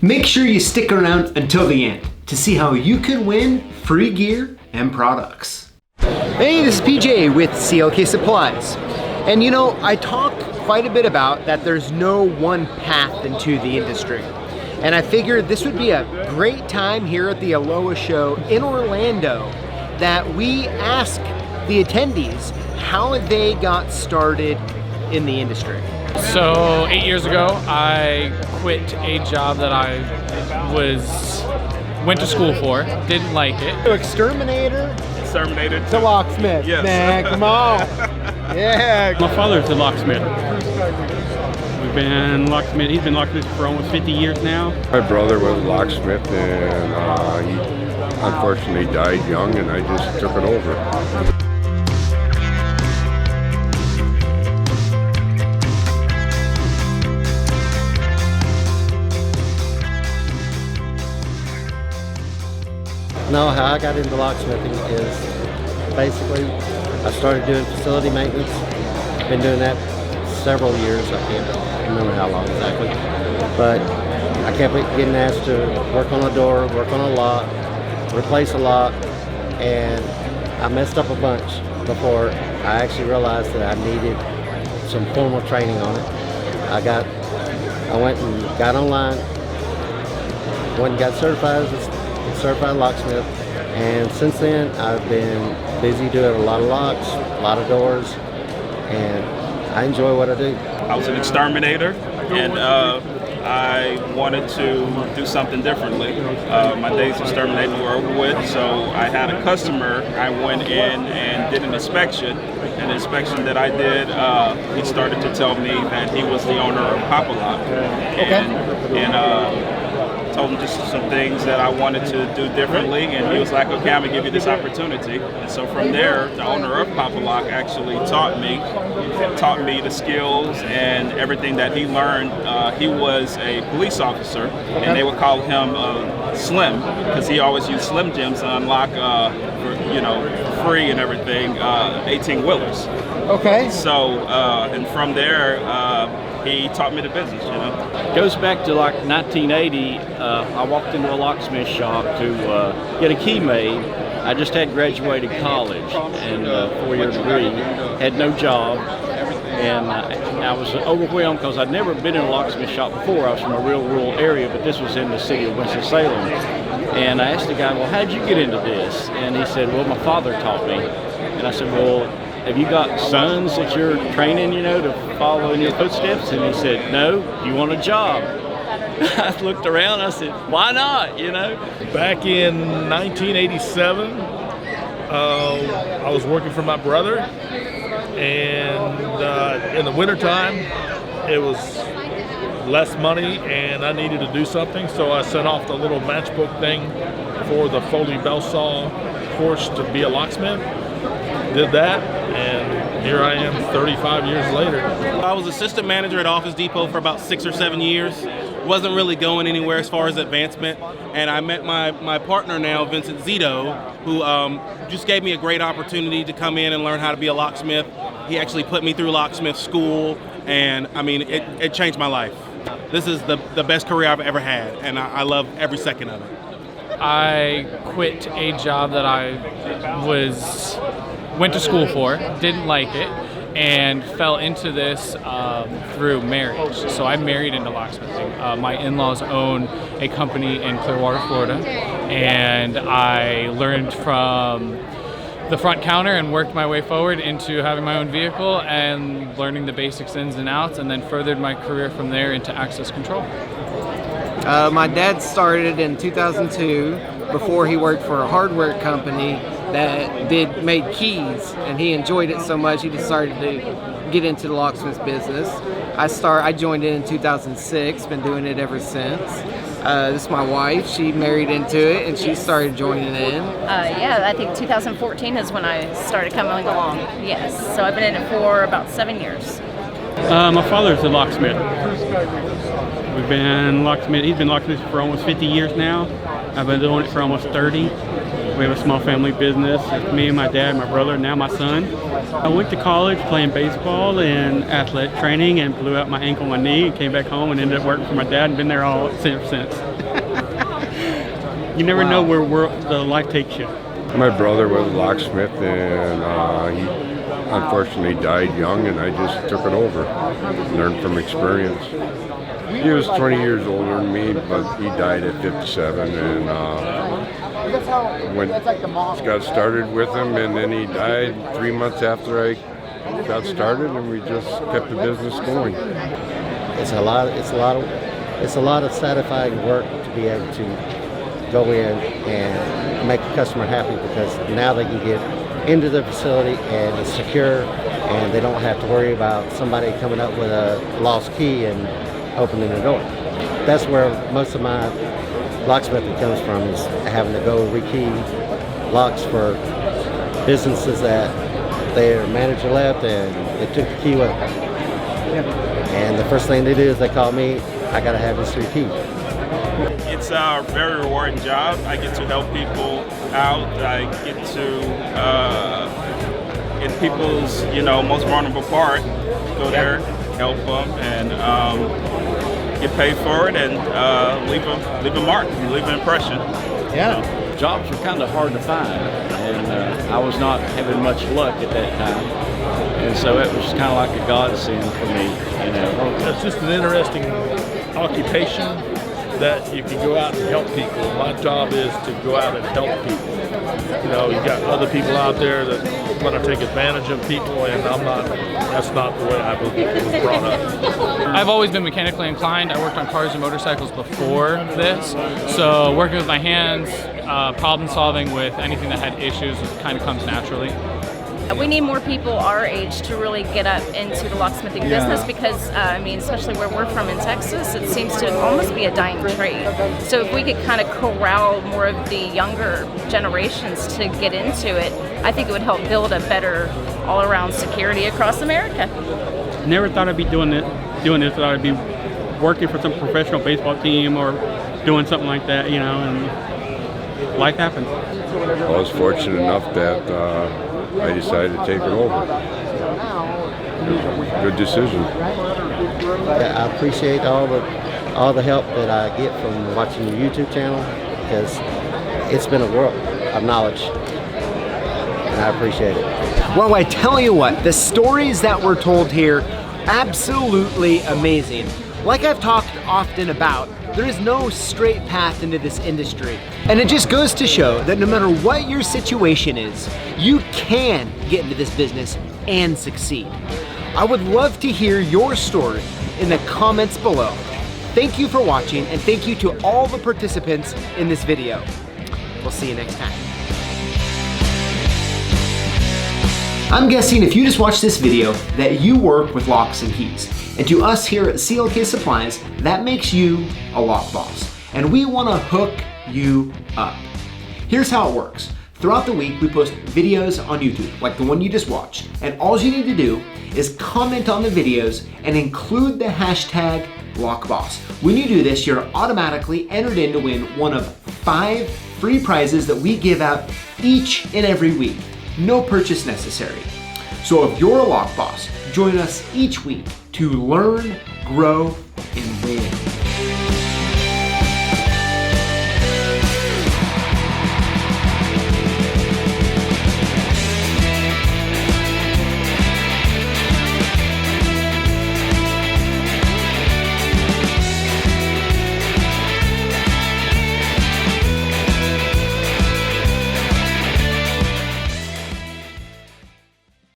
Make sure you stick around until the end to see how you can win free gear and products. Hey, this is PJ with CLK Supplies. And you know, I talk quite a bit about that there's no one path into the industry. And I figured this would be a great time here at the ALOA show in Orlando that we ask the attendees how they got started in the industry. So 8 years ago, I quit a job that I went to school for, didn't like it. Exterminator to locksmith. Yes. Man, come on. Yeah. My father's a locksmith. We've been locksmith. He's been locksmith for almost 50 years now. My brother was a locksmith, and he unfortunately died young, and I just took it over. No, how I got into locksmithing is basically I started doing facility maintenance. Been doing that several years. I can't remember how long exactly, but I kept getting asked to work on a door, work on a lock, replace a lock, and I messed up a bunch before I actually realized that I needed some formal training on it. I went and got online, went and got certified as a certified locksmith, and since then I've been busy doing a lot of locks, a lot of doors, and I enjoy what I do. I was an exterminator, and I wanted to do something differently. My days of exterminating were over with, so I had a customer. I went in and did an inspection. And the inspection that I did, he started to tell me that he was the owner of Papa Lock, and told him just some things that I wanted to do differently, and he was like, okay, I'm gonna give you this opportunity. And so from there, the owner of Papa Lock actually taught me the skills and everything that he learned. He was a police officer, and they would call him Slim, because he always used Slim Jims to unlock, for free and everything, 18-wheelers. Okay. So, and from there, he taught me the business, you know. Goes back to like 1980. I walked into a locksmith shop to get a key made. I just had graduated college and a 4-year degree, had no job, and I was overwhelmed because I'd never been in a locksmith shop before. I was from a real rural area, but this was in the city of Winston-Salem. And I asked the guy, well, how'd you get into this? And he said, well, my father taught me. And I said, well, have you got sons that you're training, to follow in your footsteps? And he said, no. Do you want a job? I looked around, I said, why not, Back in 1987, I was working for my brother, and in the wintertime, it was less money, and I needed to do something, so I sent off the little matchbook thing for the Foley bell saw course to be a locksmith. Did that, and here I am 35 years later. I was assistant manager at Office Depot for about 6 or 7 years. Wasn't really going anywhere as far as advancement, and I met my partner now, Vincent Zito, who just gave me a great opportunity to come in and learn how to be a locksmith. He actually put me through locksmith school, and I mean, it changed my life. This is the best career I've ever had, and I love every second of it. I quit a job that I went to school for, didn't like it, and fell into this through marriage. So I married into locksmithing. My in-laws own a company in Clearwater, Florida, and I learned from the front counter and worked my way forward into having my own vehicle and learning the basics ins and outs, and then furthered my career from there into access control. My dad started in 2002 before he worked for a hardware company that made keys, and he enjoyed it so much he decided to get into the locksmith business. I joined in 2006, been doing it ever since. This is my wife. She married into it and she started joining in. Yeah, I think 2014 is when I started coming along. Yes, so I've been in it for about 7 years. My father's a locksmith. We've been locksmith. He's been locksmith for almost 50 years now. I've been doing it for almost 30. We have a small family business. It's me and my dad, my brother, and now my son. I went to college playing baseball and athletic training and blew out my ankle and my knee and came back home and ended up working for my dad and been there all since. You never know where the life takes you. My brother was a locksmith, and he unfortunately died young, and I just took it over, learned from experience. He was 20 years older than me, but he died at 57, and got started with him, and then he died 3 months after I got started, and we just kept the business going. It's a lot of satisfying work to be able to go in and make the customer happy, because now they can get into the facility and it's secure, and they don't have to worry about somebody coming up with a lost key and opening the door. That's where most of my locksmithing comes from, is having to go rekey locks for businesses that their manager left and they took the key with them. And the first thing they do is they call me, I gotta have this rekeyed. It's a very rewarding job. I get to help people out. I get to, in people's, most vulnerable part, go there, help them, and get paid for it, and leave a mark, leave an impression. Yeah. Jobs are kind of hard to find, and I was not having much luck at that time, and so it was kind of like a godsend for me. It's just an interesting occupation that you can go out and help people. My job is to go out and help people. You got other people out there that want to take advantage of people, and that's not the way I was brought up. I've always been mechanically inclined. I worked on cars and motorcycles before this, so working with my hands, problem solving with anything that had issues kind of comes naturally. We need more people our age to really get up into the locksmithing business, because, especially where we're from in Texas, it seems to almost be a dying trade. So if we could kind of corral more of the younger generations to get into it, I think it would help build a better all-around security across America. Never thought I'd be doing this. Thought I'd be working for some professional baseball team or doing something like that, and life happens. I was fortunate enough that I decided to take it over. Good decision. I appreciate all the help that I get from watching your YouTube channel, because it's been a world of knowledge, and I appreciate it. Well, I tell you what, the stories that were told here, absolutely amazing. Like I've talked often about, there is no straight path into this industry. And it just goes to show that no matter what your situation is, you can get into this business and succeed. I would love to hear your story in the comments below. Thank you for watching, and thank you to all the participants in this video. We'll see you next time. I'm guessing if you just watched this video that you work with locks and keys. And to us here at CLK Supplies, that makes you a lock boss. And we want to hook you up. Here's how it works. Throughout the week, we post videos on YouTube, like the one you just watched. And all you need to do is comment on the videos and include the hashtag LockBoss. When you do this, you're automatically entered in to win one of 5 free prizes that we give out each and every week. No purchase necessary. So if you're a lock boss, join us each week to learn, grow,